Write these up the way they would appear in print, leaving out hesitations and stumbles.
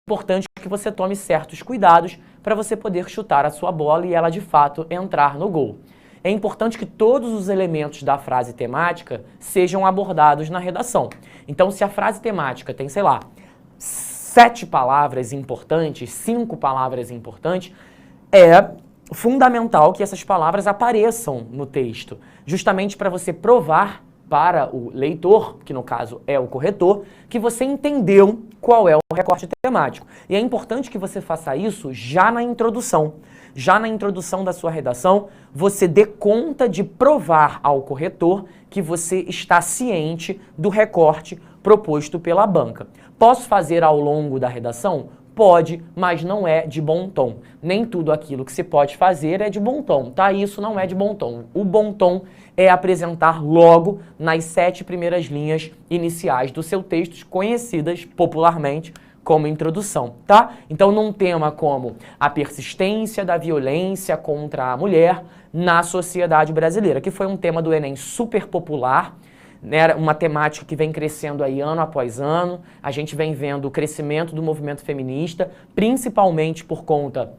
importante que você tome certos cuidados para você poder chutar a sua bola e ela de fato entrar no gol. É importante que todos os elementos da frase temática sejam abordados na redação. Então, se a frase temática tem, sei lá, 7 palavras importantes, 5 palavras importantes, é fundamental que essas palavras apareçam no texto, justamente para você provar para o leitor, que no caso é o corretor, que você entendeu qual é o recorte temático. E é importante que você faça isso já na introdução. Já na introdução da sua redação, você dê conta de provar ao corretor que você está ciente do recorte proposto pela banca. Posso fazer ao longo da redação? Pode, mas não é de bom tom. Nem tudo aquilo que se pode fazer é de bom tom, tá? Isso não é de bom tom. O bom tom é apresentar logo nas 7 primeiras linhas iniciais do seu texto, conhecidas popularmente como introdução, tá? Então, num tema como a persistência da violência contra a mulher na sociedade brasileira, que foi um tema do Enem super popular, né, uma temática que vem crescendo aí ano após ano, a gente vem vendo o crescimento do movimento feminista, principalmente por conta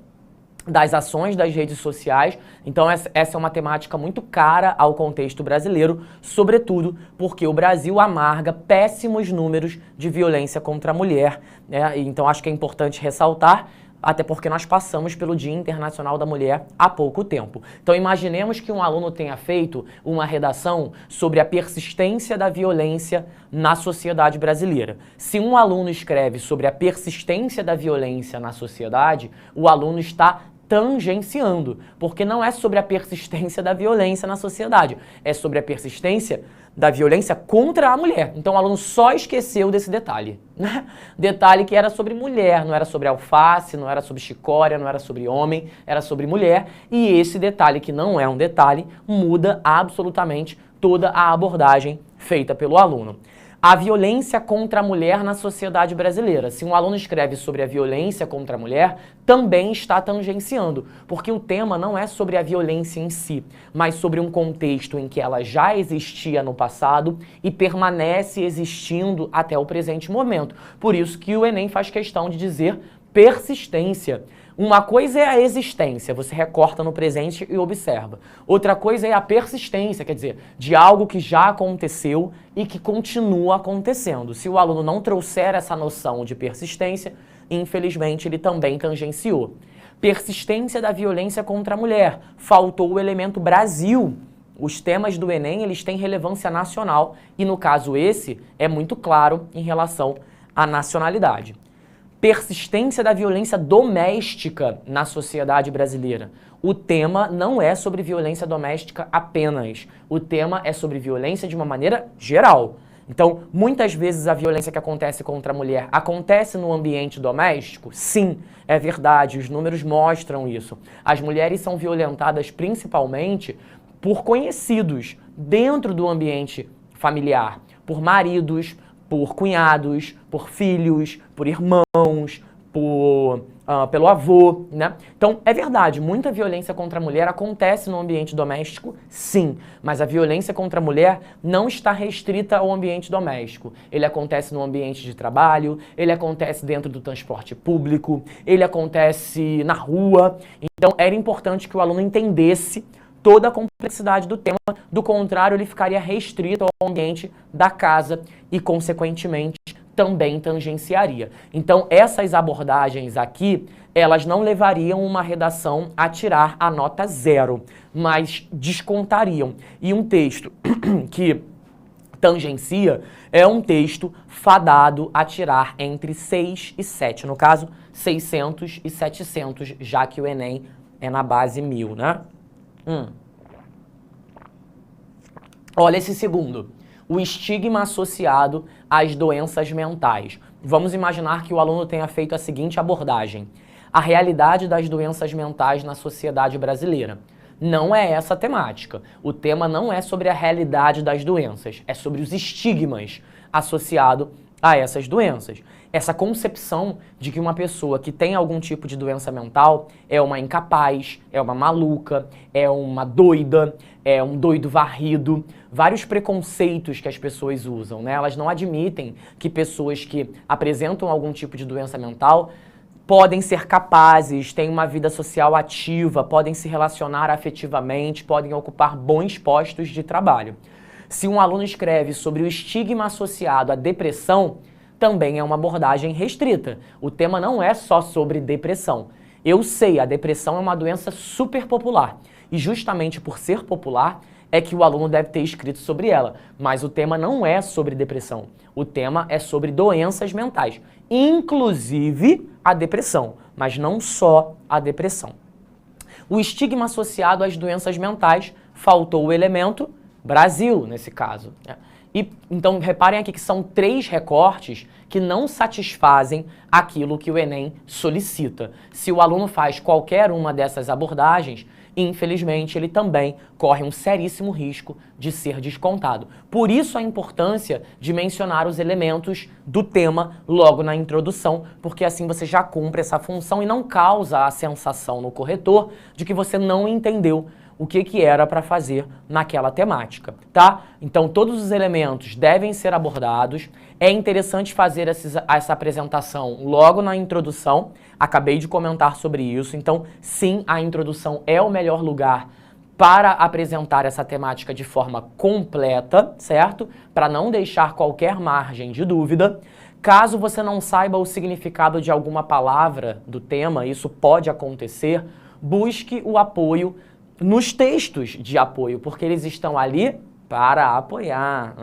das ações das redes sociais. Então essa é uma temática muito cara ao contexto brasileiro, sobretudo porque o Brasil amarga péssimos números de violência contra a mulher, né? Então acho que é importante ressaltar, até porque nós passamos pelo Dia Internacional da Mulher há pouco tempo. Então imaginemos que um aluno tenha feito uma redação sobre a persistência da violência na sociedade brasileira. Se um aluno escreve sobre a persistência da violência na sociedade, o aluno está tangenciando, porque não é sobre a persistência da violência na sociedade, é sobre a persistência da violência contra a mulher. Então o aluno só esqueceu desse detalhe, né? Detalhe que era sobre mulher, não era sobre alface, não era sobre chicória, não era sobre homem, era sobre mulher. E esse detalhe, que não é um detalhe, muda absolutamente toda a abordagem feita pelo aluno. A violência contra a mulher na sociedade brasileira. Se um aluno escreve sobre a violência contra a mulher, também está tangenciando, porque o tema não é sobre a violência em si, mas sobre um contexto em que ela já existia no passado e permanece existindo até o presente momento. Por isso que o Enem faz questão de dizer persistência. Uma coisa é a existência, você recorta no presente e observa. Outra coisa é a persistência, quer dizer, de algo que já aconteceu e que continua acontecendo. Se o aluno não trouxer essa noção de persistência, infelizmente ele também tangenciou. Persistência da violência contra a mulher. Faltou o elemento Brasil. Os temas do Enem, eles têm relevância nacional e, no caso esse, é muito claro em relação à nacionalidade. Persistência da violência doméstica na sociedade brasileira. O tema não é sobre violência doméstica apenas. O tema é sobre violência de uma maneira geral. Então, muitas vezes a violência que acontece contra a mulher acontece no ambiente doméstico? Sim, é verdade, os números mostram isso. As mulheres são violentadas principalmente por conhecidos dentro do ambiente familiar, por maridos, por cunhados, por filhos, por irmãos, pelo avô, né? Então, é verdade, muita violência contra a mulher acontece no ambiente doméstico, sim, mas a violência contra a mulher não está restrita ao ambiente doméstico. Ele acontece no ambiente de trabalho, ele acontece dentro do transporte público, ele acontece na rua. Então, era importante que o aluno entendesse toda a complexidade do tema, do contrário, ele ficaria restrito ao ambiente da casa e, consequentemente, também tangenciaria. Então, essas abordagens aqui, elas não levariam uma redação a tirar a nota 0, mas descontariam. E um texto que tangencia é um texto fadado a tirar entre 6 e 7, no caso, 600 e 700, já que o Enem é na base 1000, né? Olha esse segundo. O estigma associado às doenças mentais. Vamos imaginar que o aluno tenha feito a seguinte abordagem. A realidade das doenças mentais na sociedade brasileira. Não é essa a temática. O tema não é sobre a realidade das doenças, é sobre os estigmas associados a essas doenças. essa concepção de que uma pessoa que tem algum tipo de doença mental é uma incapaz, é uma maluca, é uma doida, é um doido varrido, vários preconceitos que as pessoas usam, né? Elas não admitem que pessoas que apresentam algum tipo de doença mental podem ser capazes, têm uma vida social ativa, podem se relacionar afetivamente, podem ocupar bons postos de trabalho. Se um aluno escreve sobre o estigma associado à depressão, também é uma abordagem restrita. O tema não é só sobre depressão. Eu sei, a depressão é uma doença super popular. E justamente por ser popular, é que o aluno deve ter escrito sobre ela. Mas o tema não é sobre depressão. O tema é sobre doenças mentais. Inclusive a depressão, mas não só a depressão. O estigma associado às doenças mentais, faltou o elemento Brasil, nesse caso. E, então, reparem aqui que são 3 recortes que não satisfazem aquilo que o Enem solicita. Se o aluno faz qualquer uma dessas abordagens, infelizmente, ele também corre um seríssimo risco de ser descontado. Por isso a importância de mencionar os elementos do tema logo na introdução, porque assim você já cumpre essa função e não causa a sensação no corretor de que você não entendeu o que era para fazer naquela temática, tá? Então, todos os elementos devem ser abordados. É interessante fazer essa apresentação logo na introdução. Acabei de comentar sobre isso. Então, sim, a introdução é o melhor lugar para apresentar essa temática de forma completa, certo? Para não deixar qualquer margem de dúvida. Caso você não saiba o significado de alguma palavra do tema, isso pode acontecer, busque o apoio nos textos de apoio, porque eles estão ali para apoiar,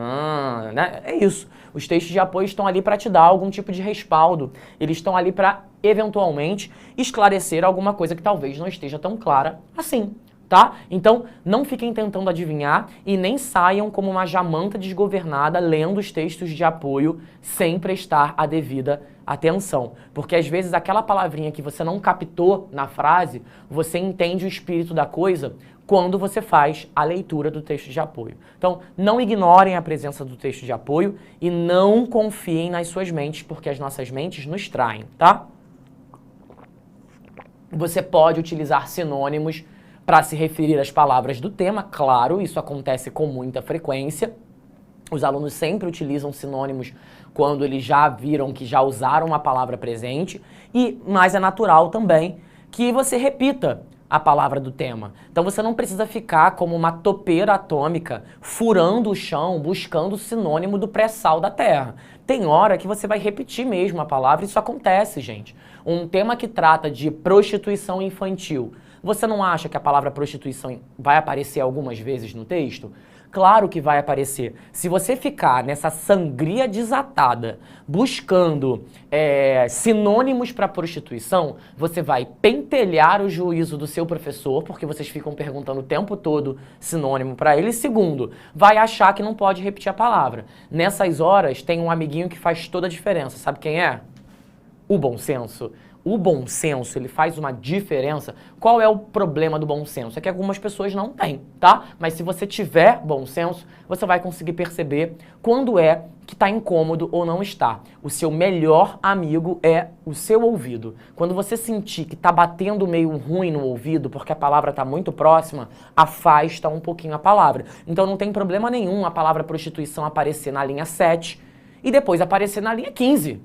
né? É isso. Os textos de apoio estão ali para te dar algum tipo de respaldo. Eles estão ali para, eventualmente, esclarecer alguma coisa que talvez não esteja tão clara assim, tá? Então, não fiquem tentando adivinhar e nem saiam como uma jamanta desgovernada lendo os textos de apoio sem prestar a devida atenção. Porque às vezes aquela palavrinha que você não captou na frase, você entende o espírito da coisa quando você faz a leitura do texto de apoio. Então, não ignorem a presença do texto de apoio e não confiem nas suas mentes, porque as nossas mentes nos traem, tá? Você pode utilizar sinônimos para se referir às palavras do tema, claro, isso acontece com muita frequência. Os alunos sempre utilizam sinônimos quando eles já viram que já usaram a palavra presente, mas é natural também que você repita a palavra do tema. Então você não precisa ficar como uma topeira atômica furando o chão, buscando o sinônimo do pré-sal da Terra. Tem hora que você vai repetir mesmo a palavra, isso acontece, gente. Um tema que trata de prostituição infantil, você não acha que a palavra prostituição vai aparecer algumas vezes no texto? Claro que vai aparecer. Se você ficar nessa sangria desatada, buscando sinônimos para prostituição, você vai pentelhar o juízo do seu professor, porque vocês ficam perguntando o tempo todo sinônimo para ele. E segundo, vai achar que não pode repetir a palavra. Nessas horas, tem um amiguinho que faz toda a diferença. Sabe quem é? O bom senso. O bom senso, ele faz uma diferença. Qual é o problema do bom senso? É que algumas pessoas não têm, tá? Mas se você tiver bom senso, você vai conseguir perceber quando é que está incômodo ou não está. O seu melhor amigo é o seu ouvido. Quando você sentir que está batendo meio ruim no ouvido, porque a palavra está muito próxima, afasta um pouquinho a palavra. Então não tem problema nenhum a palavra prostituição aparecer na linha 7 e depois aparecer na linha 15.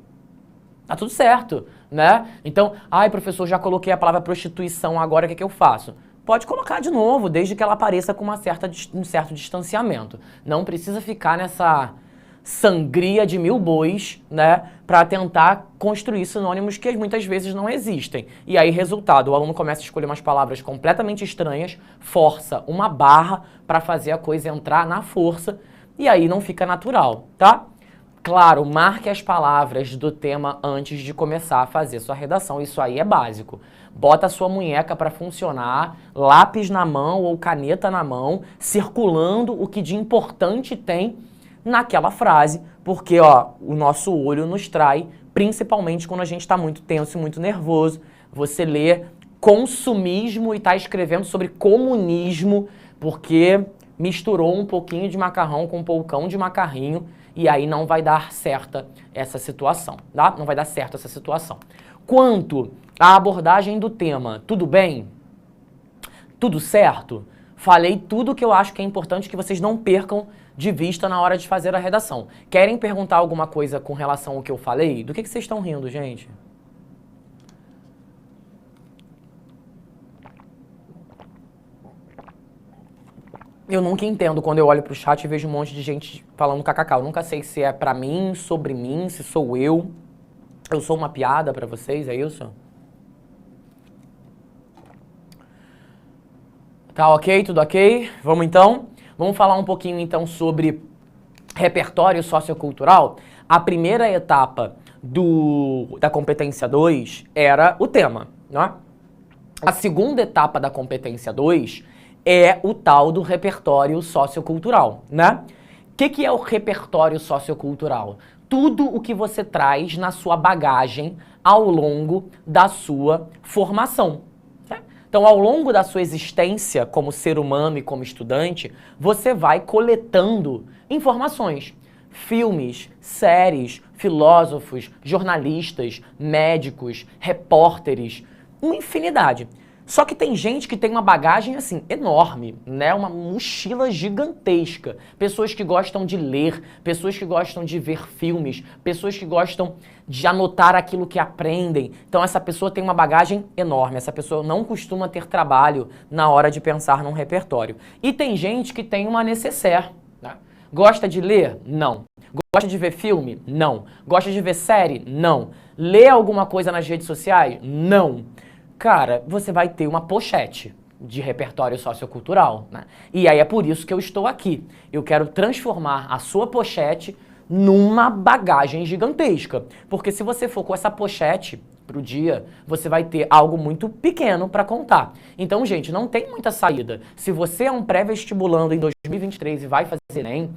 Tá tudo certo, né? Então, ai, professor, já coloquei a palavra prostituição, agora o que é que eu faço? Pode colocar de novo, desde que ela apareça com um certo distanciamento. Não precisa ficar nessa sangria de mil bois, né? Pra tentar construir sinônimos que muitas vezes não existem. E aí, resultado, o aluno começa a escolher umas palavras completamente estranhas, força uma barra para fazer a coisa entrar na força, e aí não fica natural, tá? Claro, marque as palavras do tema antes de começar a fazer sua redação, isso aí é básico. Bota a sua munheca para funcionar, lápis na mão ou caneta na mão, circulando o que de importante tem naquela frase, porque ó, o nosso olho nos trai, principalmente quando a gente está muito tenso e muito nervoso. Você lê consumismo e está escrevendo sobre comunismo, porque misturou um pouquinho de macarrão com um poucão de macarrinho, e aí não vai dar certa essa situação, tá? Não vai dar certo essa situação. Quanto à abordagem do tema, tudo bem? Tudo certo? Falei tudo que eu acho que é importante que vocês não percam de vista na hora de fazer a redação. Querem perguntar alguma coisa com relação ao que eu falei? Do que vocês estão rindo, gente? Eu nunca entendo quando eu olho pro chat e vejo um monte de gente falando kkk. Eu nunca sei se é pra mim, sobre mim, se sou eu. Eu sou uma piada pra vocês, é isso? Tá ok? Tudo ok? Vamos então? Vamos falar um pouquinho então sobre repertório sociocultural. A primeira etapa da competência 2 era o tema, né? A segunda etapa da competência 2 é o tal do repertório sociocultural, né? O que é o repertório sociocultural? Tudo o que você traz na sua bagagem ao longo da sua formação. Então, ao longo da sua existência como ser humano e como estudante, você vai coletando informações. Filmes, séries, filósofos, jornalistas, médicos, repórteres, uma infinidade. Só que tem gente que tem uma bagagem, assim, enorme, né? Uma mochila gigantesca. Pessoas que gostam de ler, pessoas que gostam de ver filmes, pessoas que gostam de anotar aquilo que aprendem. Então essa pessoa tem uma bagagem enorme, essa pessoa não costuma ter trabalho na hora de pensar num repertório. E tem gente que tem uma nécessaire, né? Gosta de ler? Não. Gosta de ver filme? Não. Gosta de ver série? Não. Lê alguma coisa nas redes sociais? Não. Cara, você vai ter uma pochete de repertório sociocultural, né? E aí é por isso que eu estou aqui. Eu quero transformar a sua pochete numa bagagem gigantesca. Porque se você for com essa pochete pro dia, você vai ter algo muito pequeno para contar. Então, gente, não tem muita saída. Se você é um pré-vestibulando em 2023 e vai fazer Enem,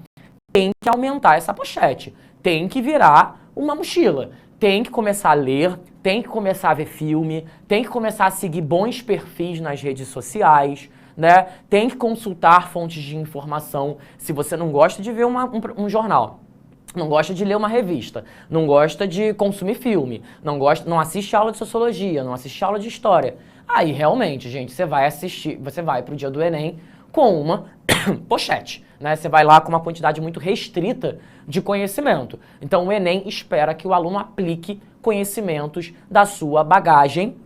tem que aumentar essa pochete. Tem que virar uma mochila. Tem que começar a ler, tem que começar a ver filme, tem que começar a seguir bons perfis nas redes sociais, né? Tem que consultar fontes de informação. Se você não gosta de ver um jornal, não gosta de ler uma revista, não gosta de consumir filme, não assiste aula de sociologia, não assiste aula de história, aí realmente, gente, você vai pro dia do Enem com uma pochete, né? Você vai lá com uma quantidade muito restrita de conhecimento. Então o Enem espera que o aluno aplique conhecimentos da sua bagagem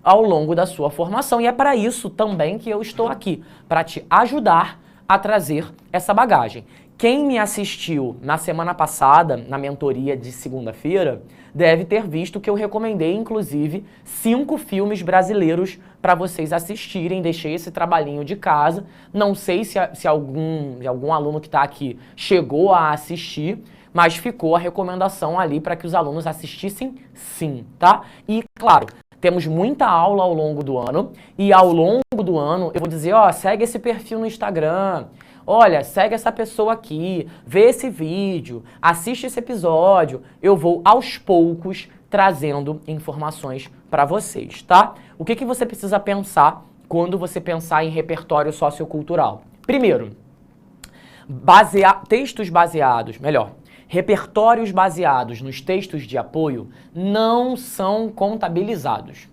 ao longo da sua formação. E é para isso também que eu estou aqui, para te ajudar a trazer essa bagagem. Quem me assistiu na semana passada, na mentoria de segunda-feira, deve ter visto que eu recomendei, inclusive, 5 filmes brasileiros para vocês assistirem. Deixei esse trabalhinho de casa. Não sei se algum aluno que está aqui chegou a assistir, mas ficou a recomendação ali para que os alunos assistissem sim, tá? E, claro, temos muita aula ao longo do ano, e ao longo do ano eu vou dizer, ó, segue esse perfil no Instagram, olha, segue essa pessoa aqui, vê esse vídeo, assiste esse episódio. Eu vou, aos poucos, trazendo informações para vocês, tá? O que você precisa pensar quando você pensar em repertório sociocultural? Primeiro, repertórios baseados nos textos de apoio não são contabilizados.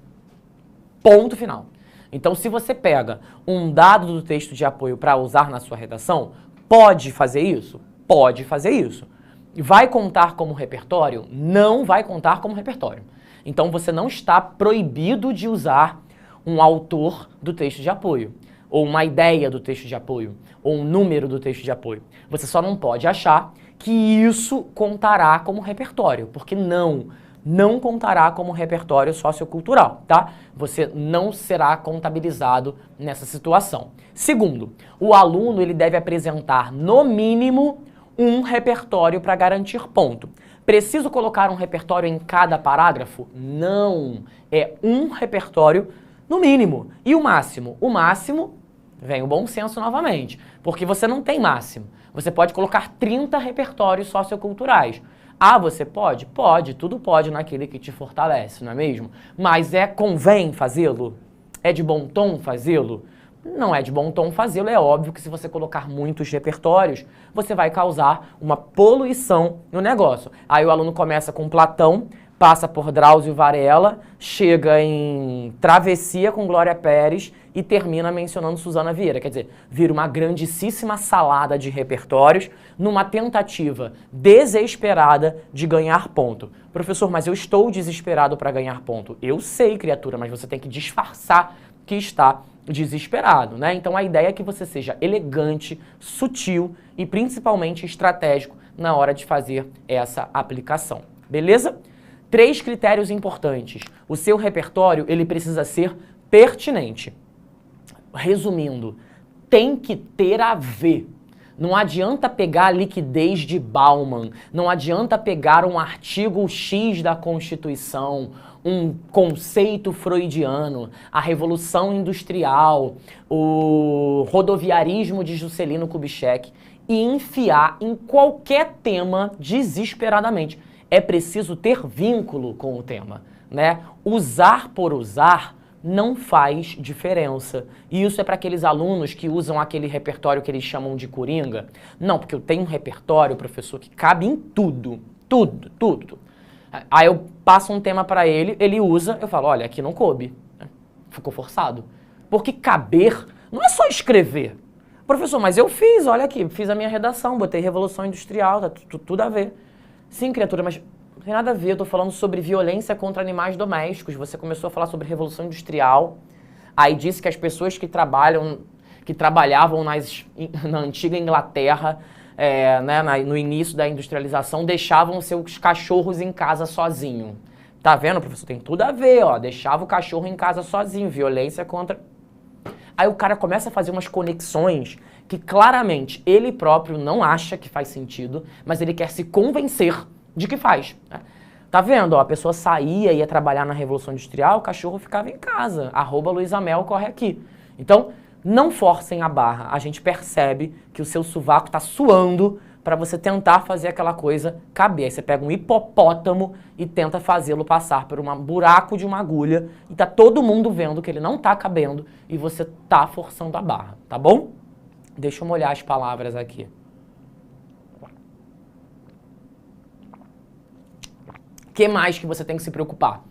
Ponto final. Então, se você pega um dado do texto de apoio para usar na sua redação, pode fazer isso? Pode fazer isso. Vai contar como repertório? Não vai contar como repertório. Então, você não está proibido de usar um autor do texto de apoio, ou uma ideia do texto de apoio, ou um número do texto de apoio. Você só não pode achar que isso contará como repertório, porque não contará como repertório sociocultural, tá? Você não será contabilizado nessa situação. Segundo, o aluno ele deve apresentar, no mínimo, um repertório para garantir ponto. Preciso colocar um repertório em cada parágrafo? Não. É um repertório no mínimo. E o máximo? O máximo, vem o bom senso novamente, porque você não tem máximo. Você pode colocar 30 repertórios socioculturais. Ah, você pode? Pode, tudo pode naquele que te fortalece, não é mesmo? Mas convém fazê-lo? É de bom tom fazê-lo? Não é de bom tom fazê-lo, é óbvio que se você colocar muitos repertórios, você vai causar uma poluição no negócio. Aí o aluno começa com Platão, passa por Drauzio Varela, chega em Travessia com Glória Pérez e termina mencionando Susana Vieira. Quer dizer, vira uma grandíssima salada de repertórios numa tentativa desesperada de ganhar ponto. Professor, mas eu estou desesperado para ganhar ponto. Eu sei, criatura, mas você tem que disfarçar que está desesperado, né? Então a ideia é que você seja elegante, sutil e principalmente estratégico na hora de fazer essa aplicação. Beleza? 3 critérios importantes. O seu repertório, ele precisa ser pertinente. Resumindo, tem que ter a ver. Não adianta pegar a liquidez de Bauman, não adianta pegar um artigo X da Constituição, um conceito freudiano, a Revolução Industrial, o rodoviarismo de Juscelino Kubitschek e enfiar em qualquer tema desesperadamente. É preciso ter vínculo com o tema, né? Usar por usar não faz diferença. E isso é para aqueles alunos que usam aquele repertório que eles chamam de coringa. Não, porque eu tenho um repertório, professor, que cabe em tudo. Tudo, tudo. Aí eu passo um tema para ele, ele usa, eu falo, olha, aqui não coube. Ficou forçado. Porque caber não é só escrever. Professor, mas eu fiz, olha aqui, fiz a minha redação, botei Revolução Industrial, tá tudo a ver. Sim, criatura, mas não tem nada a ver, eu tô falando sobre violência contra animais domésticos. Você começou a falar sobre Revolução Industrial, aí disse que as pessoas que trabalhavam na antiga Inglaterra, né, no início da industrialização, deixavam seus cachorros em casa sozinho. Tá vendo, professor? Tem tudo a ver, ó. Deixava o cachorro em casa sozinho, violência contra... Aí o cara começa a fazer umas conexões que claramente ele próprio não acha que faz sentido, mas ele quer se convencer de que faz. Né? Tá vendo? Ó, a pessoa saía, ia trabalhar na Revolução Industrial, o cachorro ficava em casa. @LuisaMel corre aqui. Então, não forcem a barra. A gente percebe que o seu sovaco tá suando para você tentar fazer aquela coisa caber. Aí você pega um hipopótamo e tenta fazê-lo passar por um buraco de uma agulha e tá todo mundo vendo que ele não tá cabendo e você tá forçando a barra, tá bom? Deixa eu molhar as palavras aqui. O que mais que você tem que se preocupar?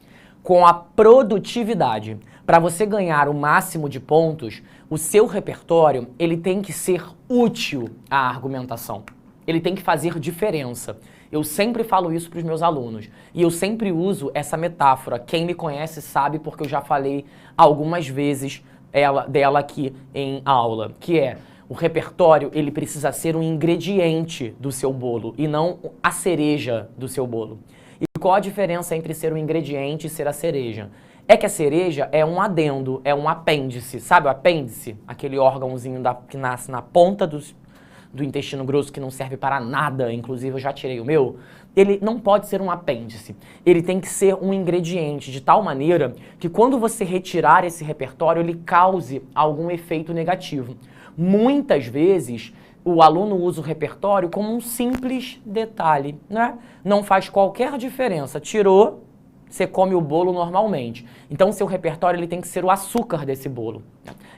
Com a produtividade. Para você ganhar o máximo de pontos, o seu repertório ele tem que ser útil à argumentação. Ele tem que fazer diferença. Eu sempre falo isso para os meus alunos. E eu sempre uso essa metáfora. Quem me conhece sabe porque eu já falei algumas vezes dela aqui em aula. Que é, o repertório ele precisa ser um ingrediente do seu bolo e não a cereja do seu bolo. E qual a diferença entre ser um ingrediente e ser a cereja? É que a cereja é um adendo, é um apêndice. Sabe o apêndice? Aquele órgãozinho que nasce na ponta do intestino grosso que não serve para nada, inclusive eu já tirei o meu, ele não pode ser um apêndice. Ele tem que ser um ingrediente de tal maneira que quando você retirar esse repertório, ele cause algum efeito negativo. Muitas vezes, o aluno usa o repertório como um simples detalhe, né? Não faz qualquer diferença. Tirou, você come o bolo normalmente. Então, seu repertório ele tem que ser o açúcar desse bolo.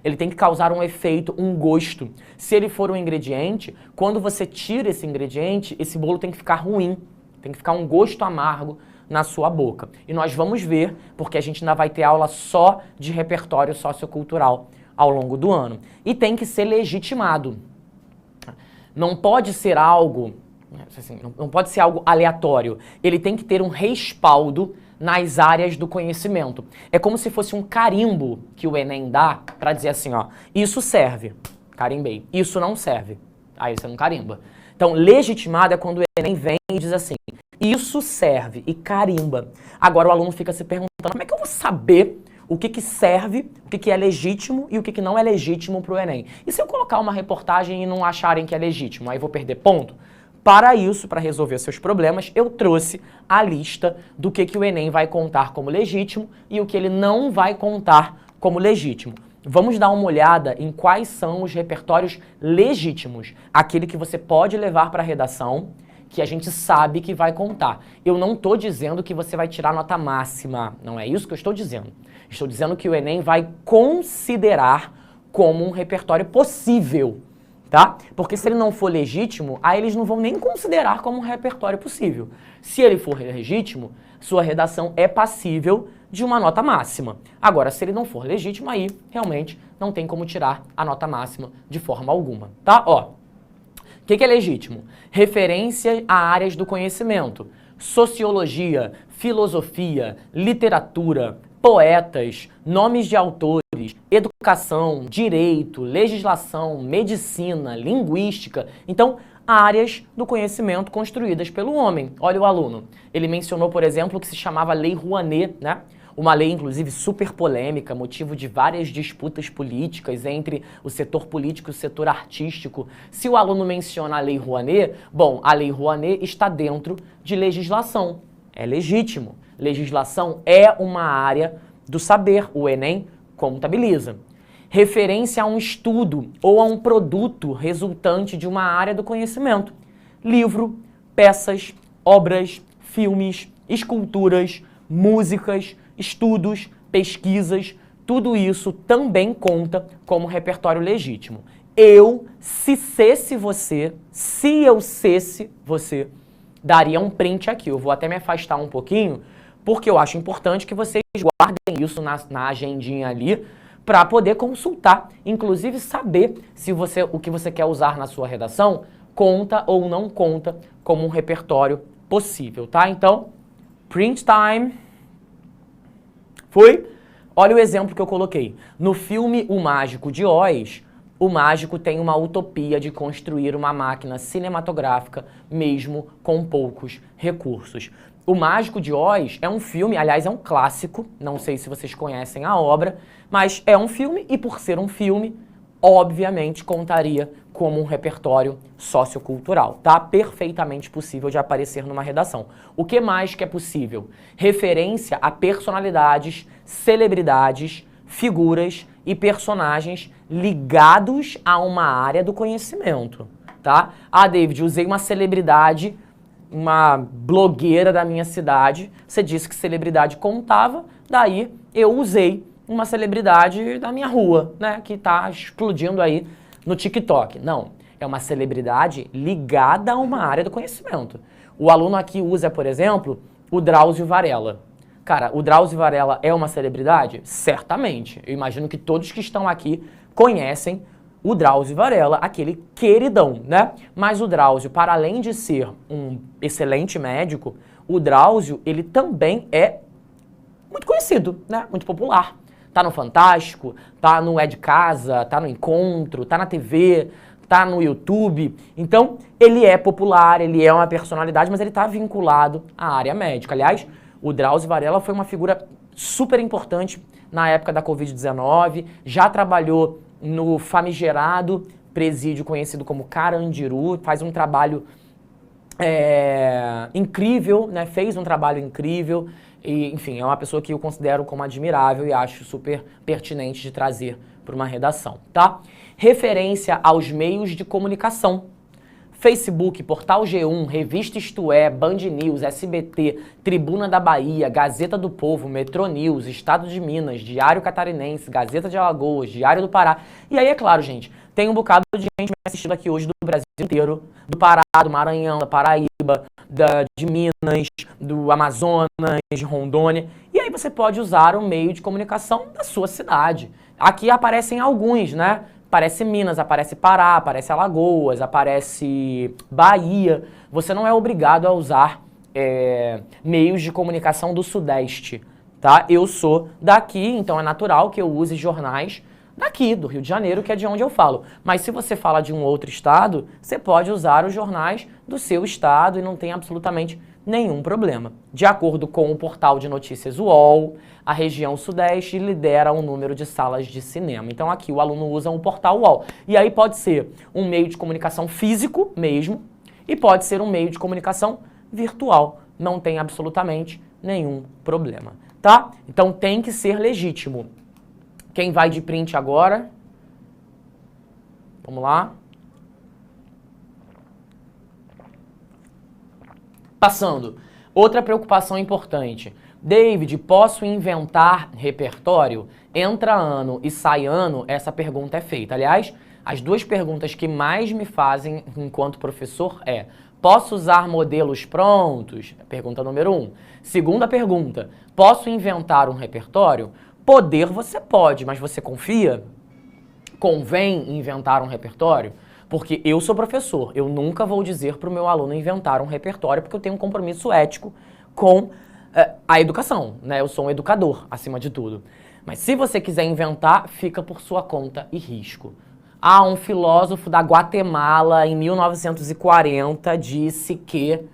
Ele tem que causar um efeito, um gosto. Se ele for um ingrediente, quando você tira esse ingrediente, esse bolo tem que ficar ruim. Tem que ficar um gosto amargo na sua boca. E nós vamos ver, porque a gente ainda vai ter aula só de repertório sociocultural ao longo do ano. E tem que ser legitimado. Não pode ser algo, assim, não pode ser algo aleatório. Ele tem que ter um respaldo nas áreas do conhecimento. É como se fosse um carimbo que o Enem dá para dizer assim, ó, isso serve, carimbei, isso não serve, aí você não carimba. Então, legitimado é quando o Enem vem e diz assim, isso serve e carimba. Agora o aluno fica se perguntando, como é que eu vou saber o que serve, o que é legítimo e o que não é legítimo para o Enem? E se eu colocar uma reportagem e não acharem que é legítimo, aí vou perder ponto? Para isso, para resolver seus problemas, eu trouxe a lista do que o Enem vai contar como legítimo e o que ele não vai contar como legítimo. Vamos dar uma olhada em quais são os repertórios legítimos. Aquele que você pode levar para a redação, que a gente sabe que vai contar. Eu não estou dizendo que você vai tirar nota máxima, não é isso que eu estou dizendo. Estou dizendo que o Enem vai considerar como um repertório possível, tá? Porque se ele não for legítimo, aí eles não vão nem considerar como um repertório possível. Se ele for legítimo, sua redação é passível de uma nota máxima. Agora, se ele não for legítimo, aí realmente não tem como tirar a nota máxima de forma alguma, tá? Ó, o que é legítimo? Referência a áreas do conhecimento. Sociologia, filosofia, literatura, poetas, nomes de autores, educação, direito, legislação, medicina, linguística. Então, áreas do conhecimento construídas pelo homem. Olha o aluno. Ele mencionou, por exemplo, o que se chamava Lei Rouanet, né? Uma lei, inclusive, super polêmica, motivo de várias disputas políticas entre o setor político e o setor artístico. Se o aluno menciona a Lei Rouanet, bom, a Lei Rouanet está dentro de legislação. É legítimo. Legislação é uma área do saber. O Enem contabiliza. Referência a um estudo ou a um produto resultante de uma área do conhecimento. Livro, peças, obras, filmes, esculturas, músicas, estudos, pesquisas, tudo isso também conta como repertório legítimo. Se eu cesse você, daria um print aqui. Eu vou até me afastar um pouquinho, porque eu acho importante que vocês guardem isso na agendinha ali, para poder consultar, inclusive saber se o que você quer usar na sua redação conta ou não conta como um repertório possível, tá? Então, print time. Fui? Olha o exemplo que eu coloquei. No filme O Mágico de Oz, o mágico tem uma utopia de construir uma máquina cinematográfica mesmo com poucos recursos. O Mágico de Oz é um filme, aliás, é um clássico, não sei se vocês conhecem a obra, mas é um filme e por ser um filme, obviamente contaria como um repertório sociocultural, tá? Perfeitamente possível de aparecer numa redação. O que mais que é possível? Referência a personalidades, celebridades, figuras e personagens ligados a uma área do conhecimento, tá? Ah, David, usei uma celebridade, uma blogueira da minha cidade, você disse que celebridade contava, daí eu usei uma celebridade da minha rua, né, que tá explodindo aí no TikTok. Não, é uma celebridade ligada a uma área do conhecimento. O aluno aqui usa, por exemplo, o Drauzio Varela. Cara, o Drauzio Varela é uma celebridade? Certamente. Eu imagino que todos que estão aqui conhecem o Drauzio Varela, aquele queridão, né? Mas o Drauzio, para além de ser um excelente médico, o Drauzio, ele também é muito conhecido, né? Muito popular. Tá no Fantástico, tá no É de Casa, tá no Encontro, tá na TV, tá no YouTube. Então, ele é popular, ele é uma personalidade, mas ele tá vinculado à área médica. Aliás, o Drauzio Varela foi uma figura super importante na época da Covid-19, já trabalhou no famigerado presídio conhecido como Carandiru, faz um trabalho incrível, né? Fez um trabalho incrível. E, enfim, é uma pessoa que eu considero como admirável e acho super pertinente de trazer para uma redação, tá? Referência aos meios de comunicação. Facebook, Portal G1, Revista Isto É, Band News, SBT, Tribuna da Bahia, Gazeta do Povo, Metro News, Estado de Minas, Diário Catarinense, Gazeta de Alagoas, Diário do Pará. E aí, é claro, gente, tem um bocado de gente me assistindo aqui hoje do Brasil inteiro, do Pará, do Maranhão, da Paraíba, de Minas, do Amazonas, de Rondônia. E aí você pode usar o meio de comunicação da sua cidade. Aqui aparecem alguns, né? Aparece Minas, aparece Pará, aparece Alagoas, aparece Bahia. Você não é obrigado a usar meios de comunicação do Sudeste, tá? Eu sou daqui, então é natural que eu use jornais daqui, do Rio de Janeiro, que é de onde eu falo. Mas se você fala de um outro estado, você pode usar os jornais do seu estado e não tem absolutamente nenhum problema. De acordo com o portal de notícias UOL, a região Sudeste lidera o número de salas de cinema. Então aqui o aluno usa o portal UOL. E aí pode ser um meio de comunicação físico mesmo e pode ser um meio de comunicação virtual. Não tem absolutamente nenhum problema, tá? Então tem que ser legítimo. Quem vai de print agora? Vamos lá. Passando. Outra preocupação importante. David, posso inventar repertório? Entra ano e sai ano, essa pergunta é feita. Aliás, as duas perguntas que mais me fazem enquanto professor é: posso usar modelos prontos? Pergunta número 1. Segunda pergunta: posso inventar um repertório? Poder você pode, mas você confia? Convém inventar um repertório? Porque eu sou professor, eu nunca vou dizer para o meu aluno inventar um repertório porque eu tenho um compromisso ético com a educação, né? Eu sou um educador, acima de tudo. Mas se você quiser inventar, fica por sua conta e risco. Ah, um filósofo da Guatemala, em 1940, disse que...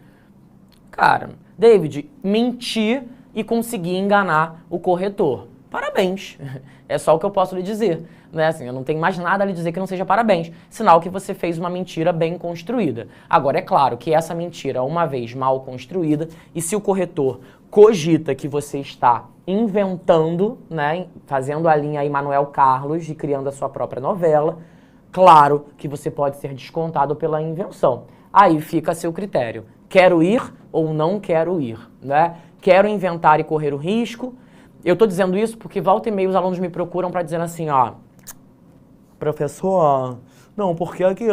Cara, David, menti e consegui enganar o corretor. Parabéns. É só o que eu posso lhe dizer. Né? Assim, eu não tenho mais nada a lhe dizer que não seja parabéns. Sinal que você fez uma mentira bem construída. Agora, é claro que essa mentira, uma vez mal construída, e se o corretor cogita que você está inventando, né, fazendo a linha aí Manuel Carlos e criando a sua própria novela, claro que você pode ser descontado pela invenção. Aí fica a seu critério. Quero ir ou não quero ir, né? Quero inventar e correr o risco. Eu tô dizendo isso porque volta e meia os alunos me procuram para dizer assim, ó, professor, não, porque aqui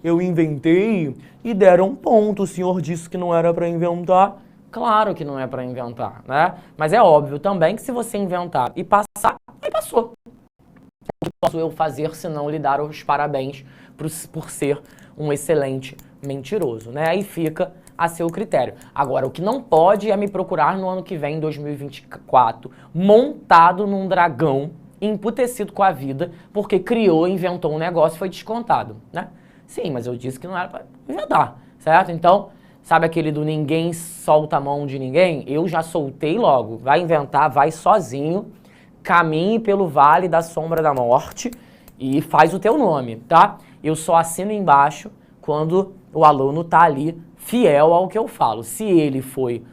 eu inventei e deram ponto, o senhor disse que não era para inventar. Claro que não é para inventar, né? Mas é óbvio também que se você inventar e passar, aí passou. O que posso eu fazer se não lhe dar os parabéns por ser um excelente mentiroso, né? Aí fica a seu critério. Agora, o que não pode é me procurar no ano que vem, em 2024, montado num dragão, emputecido com a vida, porque criou, inventou um negócio e foi descontado, né? Sim, mas eu disse que não era para inventar, certo? Então, sabe aquele do ninguém solta a mão de ninguém? Eu já soltei logo. Vai inventar, vai sozinho, caminhe pelo vale da sombra da morte e faz o teu nome, tá? Eu só assino embaixo quando o aluno tá ali fiel ao que eu falo. Se ele foi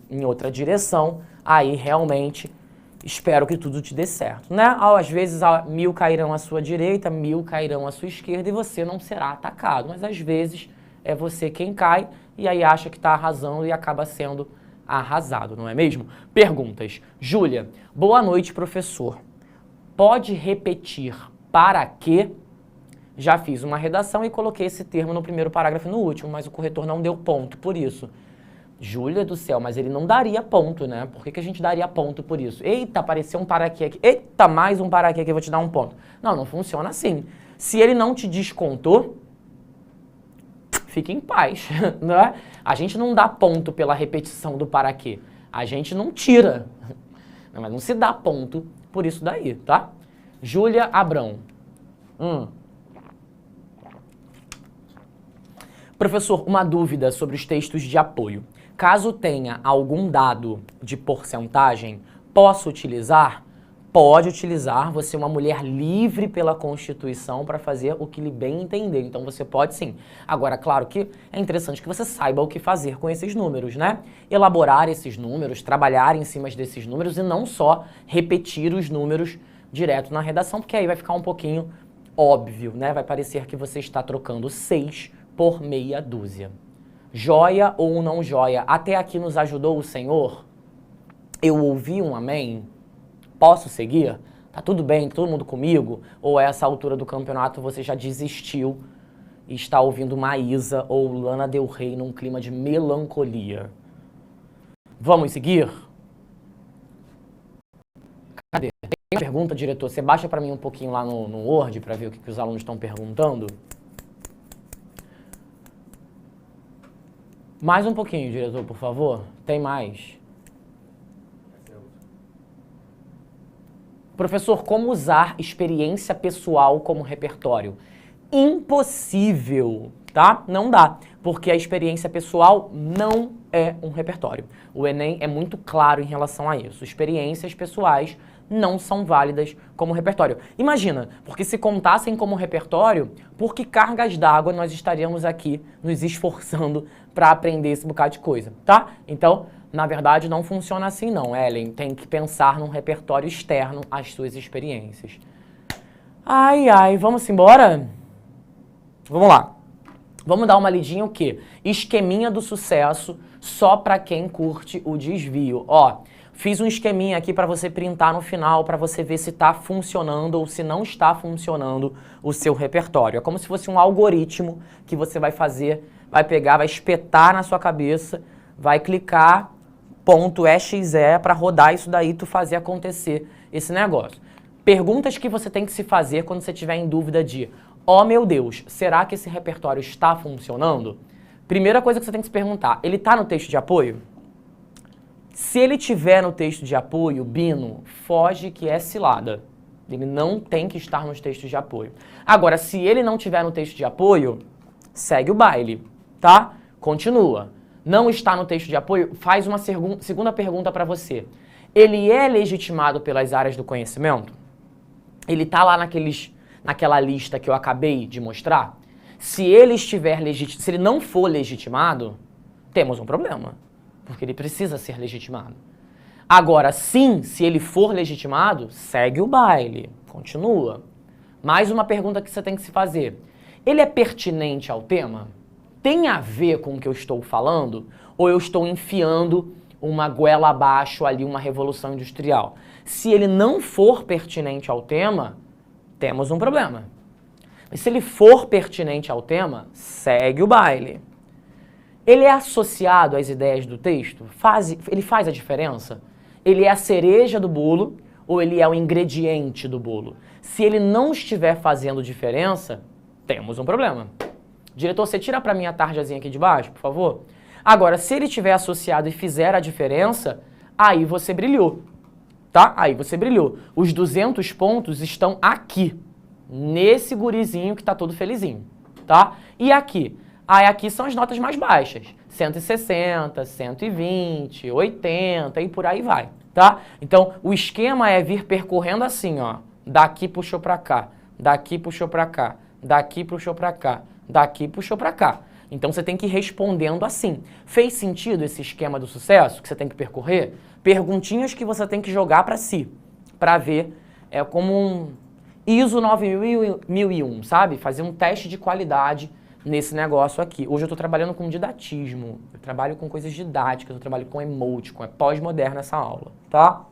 em outra direção, aí realmente espero que tudo te dê certo, né? Às vezes 1000 cairão à sua direita, 1000 cairão à sua esquerda e você não será atacado. Mas às vezes é você quem cai e aí acha que está arrasando e acaba sendo arrasado, não é mesmo? Perguntas. Júlia, boa noite, professor. Pode repetir para quê? Já fiz uma redação e coloquei esse termo no primeiro parágrafo e no último, mas o corretor não deu ponto por isso. Júlia do céu, mas ele não daria ponto, né? Por que a gente daria ponto por isso? Eita, apareceu um para quê aqui. Eita, mais um para quê que eu vou te dar um ponto. Não, não funciona assim. Se ele não te descontou, fique em paz, né? A gente não dá ponto pela repetição do para quê. A gente não tira. Mas não se dá ponto por isso daí, tá? Júlia Abrão. Professor, uma dúvida sobre os textos de apoio. Caso tenha algum dado de porcentagem, posso utilizar? Pode utilizar, você é uma mulher livre pela Constituição para fazer o que lhe bem entender, então você pode sim. Agora, claro que é interessante que você saiba o que fazer com esses números, né? Elaborar esses números, trabalhar em cima desses números e não só repetir os números direto na redação, porque aí vai ficar um pouquinho óbvio, né? Vai parecer que você está trocando 6 por meia dúzia. Joia ou não joia? Até aqui nos ajudou o Senhor? Eu ouvi um amém? Posso seguir? Tá tudo bem? Todo mundo comigo? Ou a essa altura do campeonato você já desistiu e está ouvindo Maísa ou Lana Del Rey num clima de melancolia? Vamos seguir? Cadê? Tem uma pergunta, diretor? Você baixa para mim um pouquinho lá no Word para ver o que os alunos estão perguntando? Mais um pouquinho, diretor, por favor. Tem mais. Professor, como usar experiência pessoal como repertório? Impossível, tá? Não dá, porque a experiência pessoal não é um repertório. O Enem é muito claro em relação a isso. Experiências pessoais não são válidas como repertório. Imagina, porque se contassem como repertório, por que cargas d'água nós estaríamos aqui nos esforçando para aprender esse bocado de coisa, tá? Então, na verdade, não funciona assim não, Ellen. Tem que pensar num repertório externo às suas experiências. Ai, ai, vamos embora? Vamos lá. Vamos dar uma lidinha o quê? Esqueminha do sucesso só para quem curte o desvio. Ó, fiz um esqueminha aqui para você printar no final, para você ver se está funcionando ou se não está funcionando o seu repertório. É como se fosse um algoritmo que você vai fazer, vai pegar, vai espetar na sua cabeça, vai clicar, ponto .exe para rodar isso daí, tu fazer acontecer esse negócio. Perguntas que você tem que se fazer quando você estiver em dúvida de: ó, meu Deus, será que esse repertório está funcionando? Primeira coisa que você tem que se perguntar, ele está no texto de apoio? Se ele tiver no texto de apoio, Bino, foge que é cilada. Ele não tem que estar nos textos de apoio. Agora, se ele não tiver no texto de apoio, segue o baile, tá? Continua. Não está no texto de apoio, faz uma segunda pergunta para você. Ele é legitimado pelas áreas do conhecimento? Ele está lá naquela lista que eu acabei de mostrar? Se ele se ele não for legitimado, temos um problema, porque ele precisa ser legitimado. Agora, sim, se ele for legitimado, segue o baile, continua. Mais uma pergunta que você tem que se fazer. Ele é pertinente ao tema? Tem a ver com o que eu estou falando? Ou eu estou enfiando uma goela abaixo ali, uma revolução industrial? Se ele não for pertinente ao tema, temos um problema. Mas se ele for pertinente ao tema, segue o baile. Ele é associado às ideias do texto? Ele faz a diferença? Ele é a cereja do bolo ou ele é o ingrediente do bolo? Se ele não estiver fazendo diferença, temos um problema. Diretor, você tira para mim a tarjazinha aqui de baixo, por favor? Agora, se ele estiver associado e fizer a diferença, aí você brilhou, tá? Aí você brilhou. Os 200 pontos estão aqui, nesse gurizinho que tá todo felizinho, tá? E aqui? Aí aqui são as notas mais baixas, 160, 120, 80 e por aí vai, tá? Então, o esquema é vir percorrendo assim, ó, daqui puxou pra cá, daqui puxou pra cá, daqui puxou pra cá, daqui puxou pra cá. Então, você tem que ir respondendo assim. Fez sentido esse esquema do sucesso que você tem que percorrer? Perguntinhas que você tem que jogar pra si, pra ver, é como um ISO 9001, sabe? Fazer um teste de qualidade nesse negócio aqui. Hoje eu estou trabalhando com didatismo, eu trabalho com coisas didáticas, eu trabalho com emoticon, é pós-moderna essa aula, tá?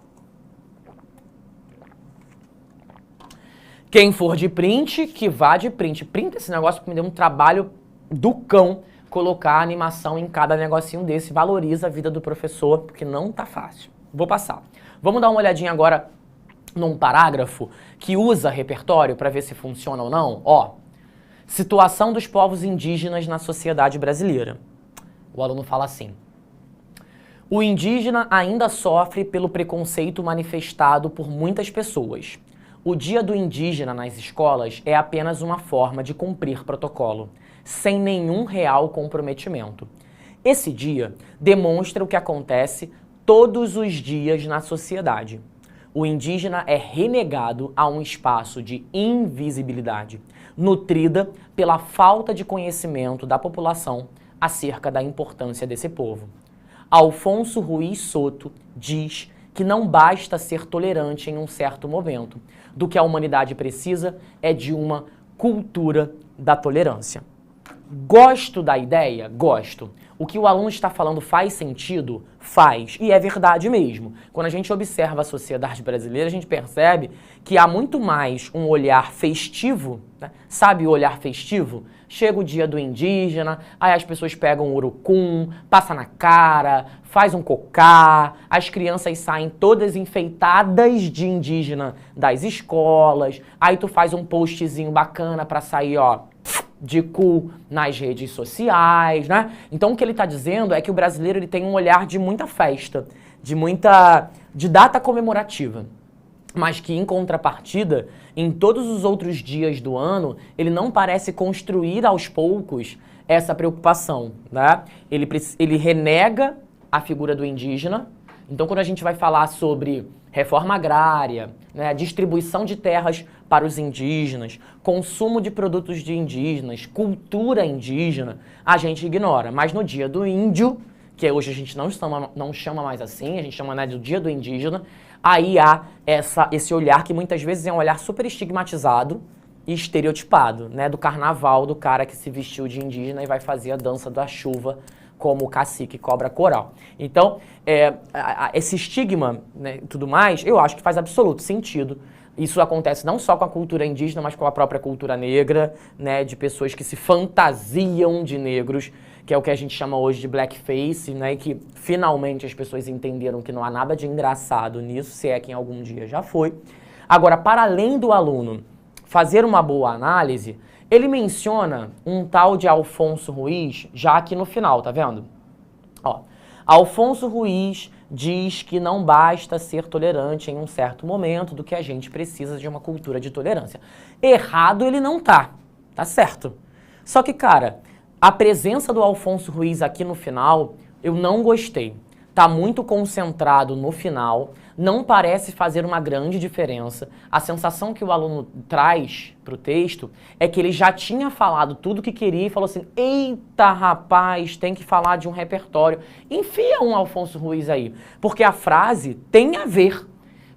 Quem for de print, que vá de print. Printa esse negócio porque me deu um trabalho do cão colocar a animação em cada negocinho desse, valoriza a vida do professor, porque não tá fácil. Vou passar. Vamos dar uma olhadinha agora num parágrafo que usa repertório para ver se funciona ou não. Ó, situação dos povos indígenas na sociedade brasileira. O aluno fala assim: o indígena ainda sofre pelo preconceito manifestado por muitas pessoas. O Dia do Indígena nas escolas é apenas uma forma de cumprir protocolo, sem nenhum real comprometimento. Esse dia demonstra o que acontece todos os dias na sociedade. O indígena é renegado a um espaço de invisibilidade, nutrida pela falta de conhecimento da população acerca da importância desse povo. Alfonso Ruiz Soto diz que não basta ser tolerante em um certo momento. Do que a humanidade precisa é de uma cultura da tolerância. Gosto da ideia? Gosto. O que o aluno está falando faz sentido? Faz. E é verdade mesmo. Quando a gente observa a sociedade brasileira, a gente percebe que há muito mais um olhar festivo, né? Sabe o olhar festivo? Chega o dia do indígena, aí as pessoas pegam um urucum, passa na cara, faz um cocá, as crianças saem todas enfeitadas de indígena das escolas, aí tu faz um postzinho bacana pra sair, ó, de cu nas redes sociais, né? Então o que ele está dizendo é que o brasileiro ele tem um olhar de muita festa, de data comemorativa, mas que em contrapartida, em todos os outros dias do ano, ele não parece construir aos poucos essa preocupação, né? Ele renega a figura do indígena. Então quando a gente vai falar sobre reforma agrária, né, distribuição de terras para os indígenas, consumo de produtos de indígenas, cultura indígena, a gente ignora. Mas no dia do índio, que hoje a gente não chama mais assim, a gente chama, né, do dia do indígena, aí há esse olhar que muitas vezes é um olhar super estigmatizado, e estereotipado, né? Do carnaval, do cara que se vestiu de indígena e vai fazer a dança da chuva como o cacique cobra coral. Então, esse estigma, né, e tudo mais, eu acho que faz absoluto sentido. Isso acontece não só com a cultura indígena, mas com a própria cultura negra, né, de pessoas que se fantasiam de negros, que é o que a gente chama hoje de blackface, né, e que finalmente as pessoas entenderam que não há nada de engraçado nisso, se é que em algum dia já foi. Agora, para além do aluno fazer uma boa análise, ele menciona um tal de Alfonso Ruiz já aqui no final, tá vendo? Ó, Alfonso Ruiz diz que não basta ser tolerante em um certo momento, do que a gente precisa de uma cultura de tolerância. Errado ele não tá certo. Só que, cara, a presença do Alfonso Ruiz aqui no final, eu não gostei. Tá muito concentrado no final, não parece fazer uma grande diferença. A sensação que o aluno traz pro texto é que ele já tinha falado tudo que queria e falou assim, eita rapaz, tem que falar de um repertório. Enfia um Alfonso Ruiz aí, porque a frase tem a ver,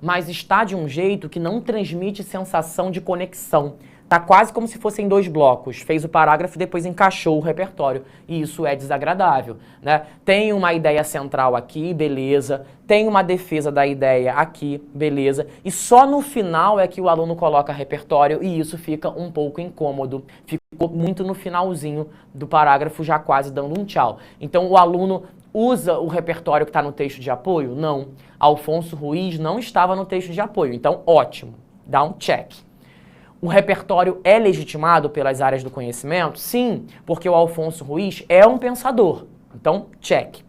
mas está de um jeito que não transmite sensação de conexão. Tá quase como se fossem dois blocos. Fez o parágrafo e depois encaixou o repertório. E isso é desagradável, né? Tem uma ideia central aqui, beleza. Tem uma defesa da ideia aqui, beleza. E só no final é que o aluno coloca repertório e isso fica um pouco incômodo. Ficou muito no finalzinho do parágrafo, já quase dando um tchau. Então o aluno usa o repertório que está no texto de apoio? Não. Alfonso Ruiz não estava no texto de apoio. Então, ótimo. Dá um check. O repertório é legitimado pelas áreas do conhecimento? Sim, porque o Alfonso Ruiz é um pensador. Então, check.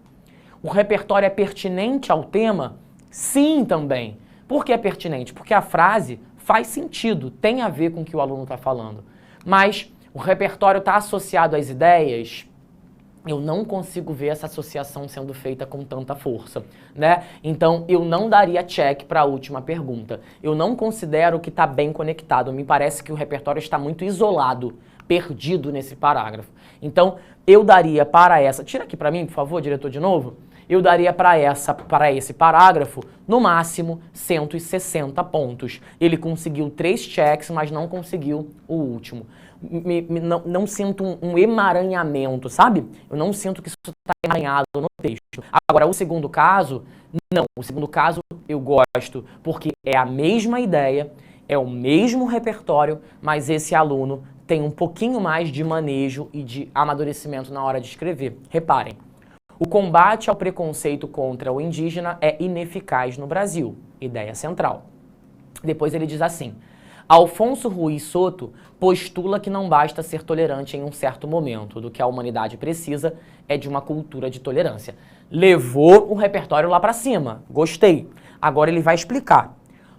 O repertório é pertinente ao tema? Sim, também. Por que é pertinente? Porque a frase faz sentido, tem a ver com o que o aluno está falando. Mas o repertório está associado às ideias? Eu não consigo ver essa associação sendo feita com tanta força, né? Então, eu não daria check para a última pergunta. Eu não considero que está bem conectado. Me parece que o repertório está muito isolado, perdido nesse parágrafo. Então, eu daria para essa... Tira aqui para mim, por favor, diretor, de novo. Eu daria para esse parágrafo, no máximo, 160 pontos. Ele conseguiu 3 checks, mas não conseguiu o último. Não sinto um emaranhamento, sabe? Eu não sinto que isso está emaranhado no texto. Agora, o segundo caso, não. O segundo caso eu gosto, porque é a mesma ideia, é o mesmo repertório, mas esse aluno tem um pouquinho mais de manejo e de amadurecimento na hora de escrever. Reparem, o combate ao preconceito contra o indígena é ineficaz no Brasil. Ideia central. Depois ele diz assim: Alfonso Ruiz Soto postula que não basta ser tolerante em um certo momento. Do que a humanidade precisa é de uma cultura de tolerância. Levou o repertório lá para cima. Gostei. Agora ele vai explicar.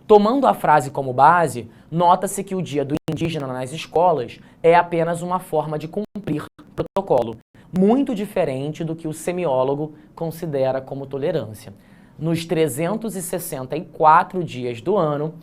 Tomando a frase como base, nota-se que o Dia do Indígena nas escolas é apenas uma forma de cumprir protocolo, muito diferente do que o semiólogo considera como tolerância. Nos 364 dias do ano,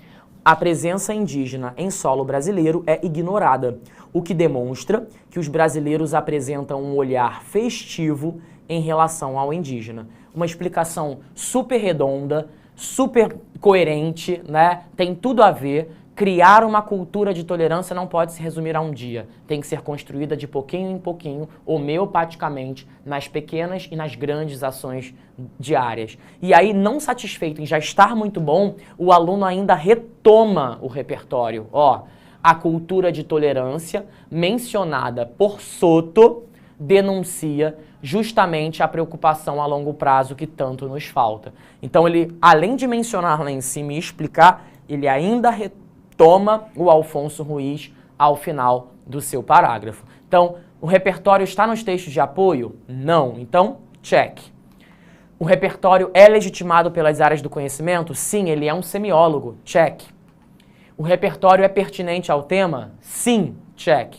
a presença indígena em solo brasileiro é ignorada, o que demonstra que os brasileiros apresentam um olhar festivo em relação ao indígena. Uma explicação super redonda, super coerente, né? Tem tudo a ver. Criar uma cultura de tolerância não pode se resumir a um dia. Tem que ser construída de pouquinho em pouquinho, homeopaticamente, nas pequenas e nas grandes ações diárias. E aí, não satisfeito em já estar muito bom, o aluno ainda retoma o repertório. Ó, a cultura de tolerância, mencionada por Soto, denuncia justamente a preocupação a longo prazo que tanto nos falta. Então, ele, além de mencionar lá em cima e explicar, ele ainda retoma o Alfonso Ruiz ao final do seu parágrafo. Então, o repertório está nos textos de apoio? Não. Então, check. O repertório é legitimado pelas áreas do conhecimento? Sim, ele é um semiólogo. Check. O repertório é pertinente ao tema? Sim. Check.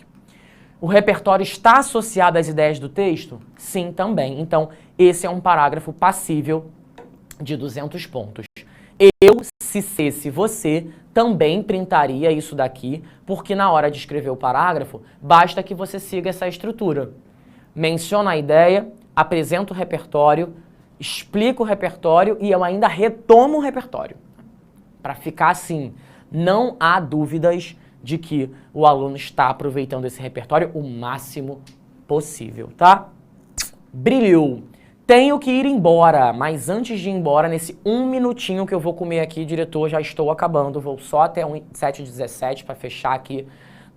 O repertório está associado às ideias do texto? Sim, também. Então, esse é um parágrafo passível de 200 pontos. Eu, se você, também printaria isso daqui, porque na hora de escrever o parágrafo, basta que você siga essa estrutura. Menciona a ideia, apresenta o repertório, explica o repertório e eu ainda retomo o repertório. Para ficar assim, não há dúvidas de que o aluno está aproveitando esse repertório o máximo possível, tá? Brilhou! Tenho que ir embora, mas antes de ir embora, nesse 1 minutinho que eu vou comer aqui, diretor, já estou acabando, vou só até 7h17 para fechar aqui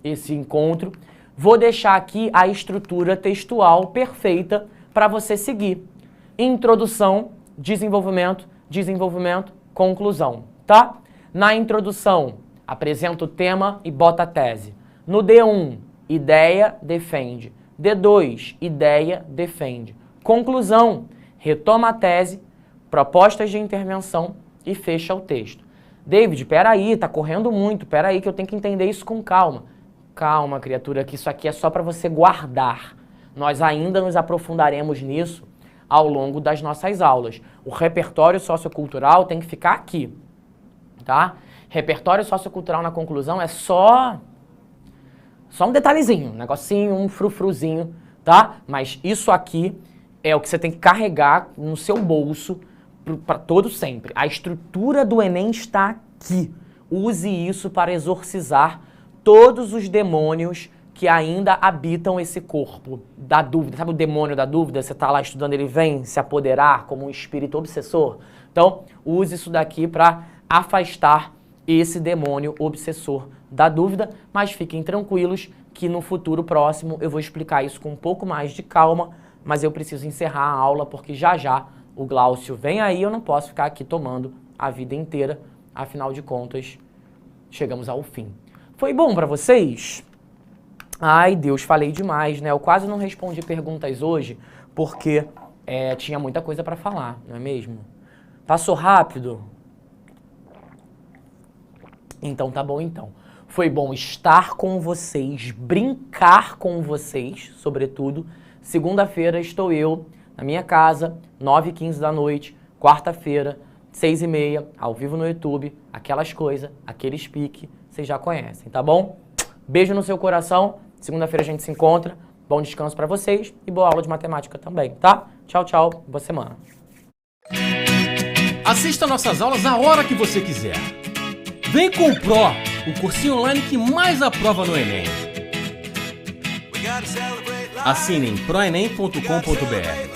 esse encontro. Vou deixar aqui a estrutura textual perfeita para você seguir. Introdução, desenvolvimento, desenvolvimento, conclusão, tá? Na introdução, apresenta o tema e bota a tese. No D1, ideia, defende. D2, ideia, defende. Conclusão, retoma a tese, propostas de intervenção e fecha o texto. David, peraí, tá correndo muito, peraí que eu tenho que entender isso com calma. Calma, criatura, que isso aqui é só para você guardar. Nós ainda nos aprofundaremos nisso ao longo das nossas aulas. O repertório sociocultural tem que ficar aqui, tá? Repertório sociocultural na conclusão é só um detalhezinho, um negocinho, um frufruzinho, tá? Mas isso aqui é o que você tem que carregar no seu bolso para todo sempre. A estrutura do Enem está aqui. Use isso para exorcizar todos os demônios que ainda habitam esse corpo da dúvida. Sabe o demônio da dúvida? Você está lá estudando, ele vem se apoderar como um espírito obsessor. Então, use isso daqui para afastar esse demônio obsessor da dúvida, mas fiquem tranquilos que no futuro próximo eu vou explicar isso com um pouco mais de calma, mas eu preciso encerrar a aula porque já já o Glaucio vem aí, eu não posso ficar aqui tomando a vida inteira, afinal de contas, chegamos ao fim. Foi bom para vocês? Ai, Deus, falei demais, né? Eu quase não respondi perguntas hoje porque tinha muita coisa para falar, não é mesmo? Passou rápido? Então tá bom então. Foi bom estar com vocês, brincar com vocês, sobretudo. Segunda-feira estou eu na minha casa, 9h15 da noite, quarta-feira, 6h30, ao vivo no YouTube, aquelas coisas, aqueles pique, vocês já conhecem, tá bom? Beijo no seu coração, segunda-feira a gente se encontra, bom descanso pra vocês e boa aula de matemática também, tá? Tchau, tchau, boa semana. Assista nossas aulas a hora que você quiser. Vem com o Pro, o cursinho online que mais aprova no Enem. Assine em proenem.com.br.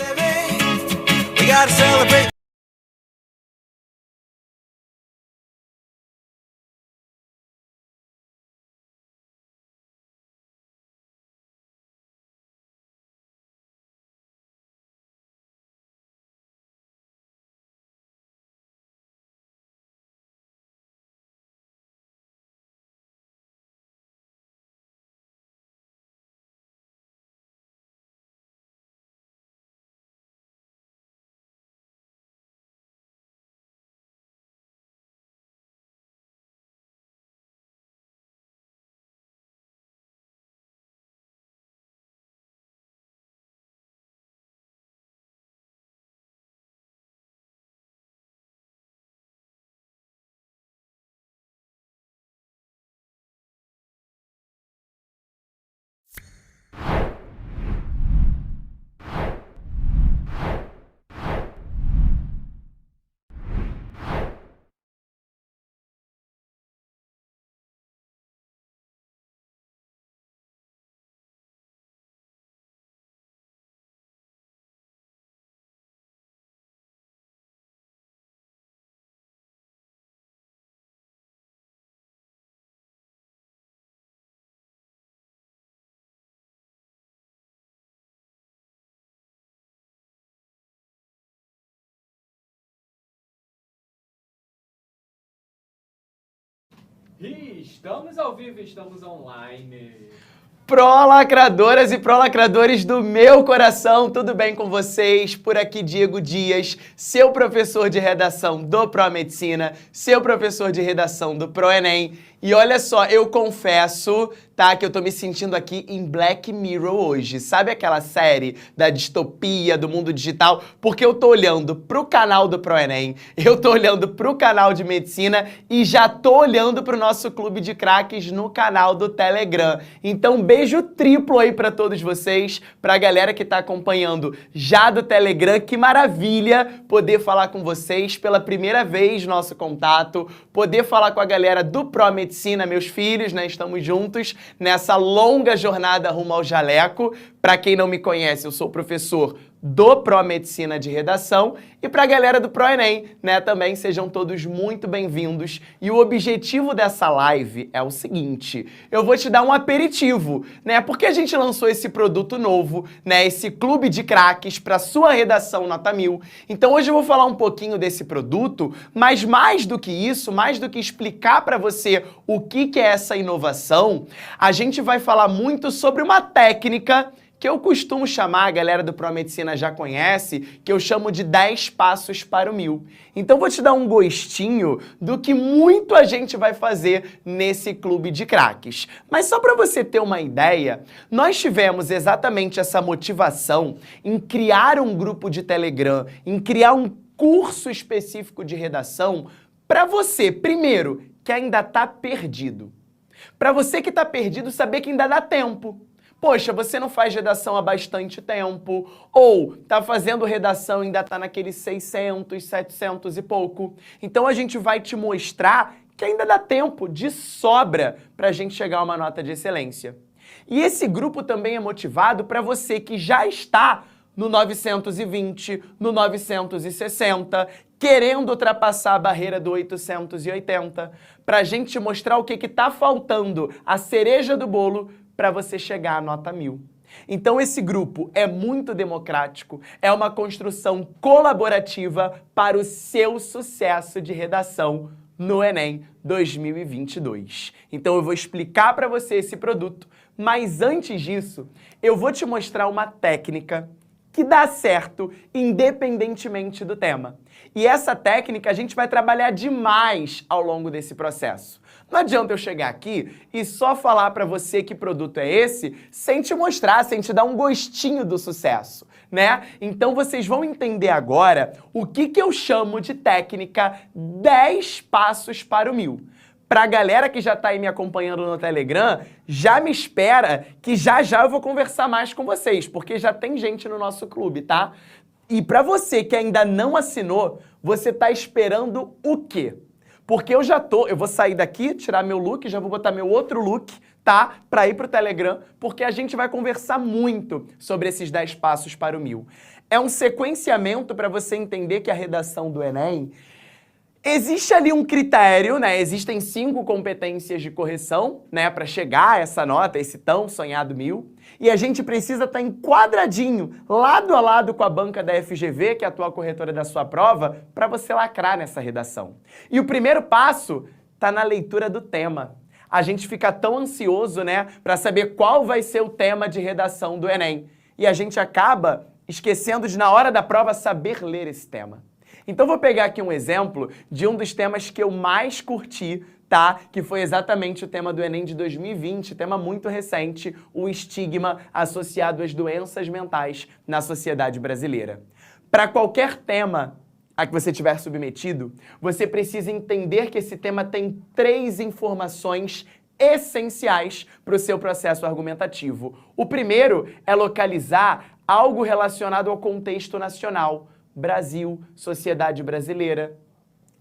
E estamos ao vivo, estamos online. Pró-lacradoras e pró-lacradores do meu coração, tudo bem com vocês? Por aqui Diego Dias, seu professor de redação do Pró-Medicina, seu professor de redação do Pró-Enem. E olha só, eu confesso, tá? Que eu tô me sentindo aqui em Black Mirror hoje. Sabe aquela série da distopia, do mundo digital? Porque eu tô olhando pro canal do ProEnem, eu tô olhando pro canal de medicina e já tô olhando pro nosso clube de craques no canal do Telegram. Então, beijo triplo aí pra todos vocês, pra galera que tá acompanhando já do Telegram. Que maravilha poder falar com vocês pela primeira vez, nosso contato, poder falar com a galera do ProMedicina, meus filhos, né? Estamos juntos nessa longa jornada rumo ao jaleco. Para quem não me conhece, eu sou professor do ProMedicina de Redação e para a galera do ProEnem, né, também sejam todos muito bem-vindos. E o objetivo dessa live é o seguinte, eu vou te dar um aperitivo, né, porque a gente lançou esse produto novo, né, esse clube de craques para sua redação nota 1000. Então hoje eu vou falar um pouquinho desse produto, mas mais do que isso, mais do que explicar para você o que é essa inovação, a gente vai falar muito sobre uma técnica que eu costumo chamar, a galera do ProMedicina já conhece, que eu chamo de 10 passos para o 1000. Então vou te dar um gostinho do que muito a gente vai fazer nesse clube de craques. Mas só para você ter uma ideia, nós tivemos exatamente essa motivação em criar um grupo de Telegram, em criar um curso específico de redação para você, primeiro, que ainda está perdido. Para você que está perdido, saber que ainda dá tempo. Poxa, você não faz redação há bastante tempo, ou tá fazendo redação e ainda tá naqueles 600, 700 e pouco. Então a gente vai te mostrar que ainda dá tempo de sobra pra gente chegar a uma nota de excelência. E esse grupo também é motivado para você que já está no 920, no 960, querendo ultrapassar a barreira do 880, pra gente te mostrar o que tá faltando, a cereja do bolo, para você chegar à nota 1000. Então esse grupo é muito democrático, é uma construção colaborativa para o seu sucesso de redação no Enem 2022. Então eu vou explicar para você esse produto, mas antes disso, eu vou te mostrar uma técnica que dá certo independentemente do tema. E essa técnica a gente vai trabalhar demais ao longo desse processo. Não adianta eu chegar aqui e só falar para você que produto é esse sem te mostrar, sem te dar um gostinho do sucesso, né? Então vocês vão entender agora o que eu chamo de técnica 10 passos para o 1000. Pra galera que já tá aí me acompanhando no Telegram, já me espera que já eu vou conversar mais com vocês, porque já tem gente no nosso clube, tá? E pra você que ainda não assinou, você tá esperando o quê? Porque eu vou sair daqui, tirar meu look, já vou botar meu outro look, tá? Pra ir pro Telegram, porque a gente vai conversar muito sobre esses 10 passos para o 1000. É um sequenciamento para você entender que a redação do Enem existe ali um critério, né? Existem 5 competências de correção, né? Para chegar a essa nota, esse tão sonhado 1000. E a gente precisa estar enquadradinho, lado a lado com a banca da FGV, que é a tua corretora da sua prova, para você lacrar nessa redação. E o primeiro passo está na leitura do tema. A gente fica tão ansioso, né? Para saber qual vai ser o tema de redação do Enem. E a gente acaba esquecendo de, na hora da prova, saber ler esse tema. Então vou pegar aqui um exemplo de um dos temas que eu mais curti, tá? Que foi exatamente o tema do Enem de 2020, tema muito recente, o estigma associado às doenças mentais na sociedade brasileira. Para qualquer tema a que você tiver submetido, você precisa entender que esse tema tem 3 informações essenciais para o seu processo argumentativo. O primeiro é localizar algo relacionado ao contexto nacional. Brasil, sociedade brasileira,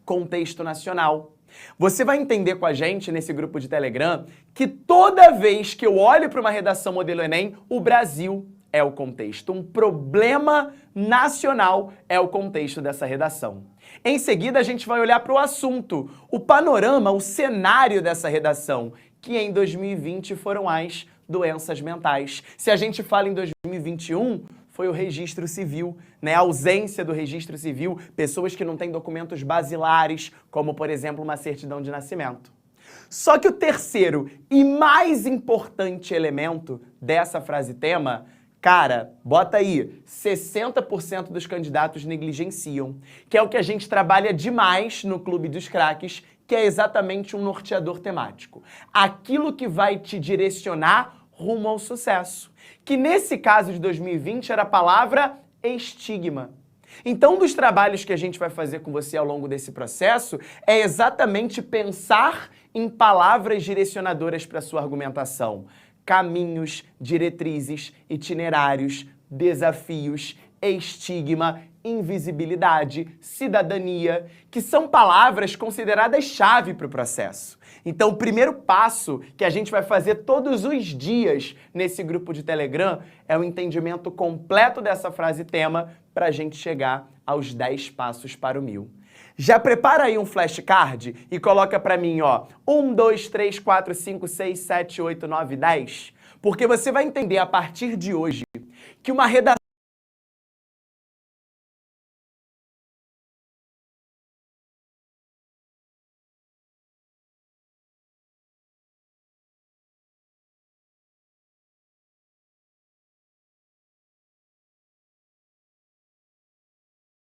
contexto nacional. Você vai entender com a gente nesse grupo de Telegram que toda vez que eu olho para uma redação modelo Enem, o Brasil é o contexto. Um problema nacional é o contexto dessa redação. Em seguida, a gente vai olhar para o assunto, o panorama, o cenário dessa redação, que em 2020 foram as doenças mentais. Se a gente fala em 2021, foi o registro civil, né? A ausência do registro civil, pessoas que não têm documentos basilares, como, por exemplo, uma certidão de nascimento. Só que o terceiro e mais importante elemento dessa frase tema, cara, bota aí, 60% dos candidatos negligenciam, que é o que a gente trabalha demais no Clube dos Craques, que é exatamente um norteador temático. Aquilo que vai te direcionar rumo ao sucesso. Que nesse caso de 2020 era a palavra estigma. Então, um dos trabalhos que a gente vai fazer com você ao longo desse processo é exatamente pensar em palavras direcionadoras para a sua argumentação. Caminhos, diretrizes, itinerários, desafios, estigma, invisibilidade, cidadania, que são palavras consideradas chave para o processo. Então, o primeiro passo que a gente vai fazer todos os dias nesse grupo de Telegram é o entendimento completo dessa frase tema para a gente chegar aos 10 passos para o 1000. Já prepara aí um flashcard e coloca para mim, ó, 1, 2, 3, 4, 5, 6, 7, 8, 9, 10, porque você vai entender a partir de hoje que uma redação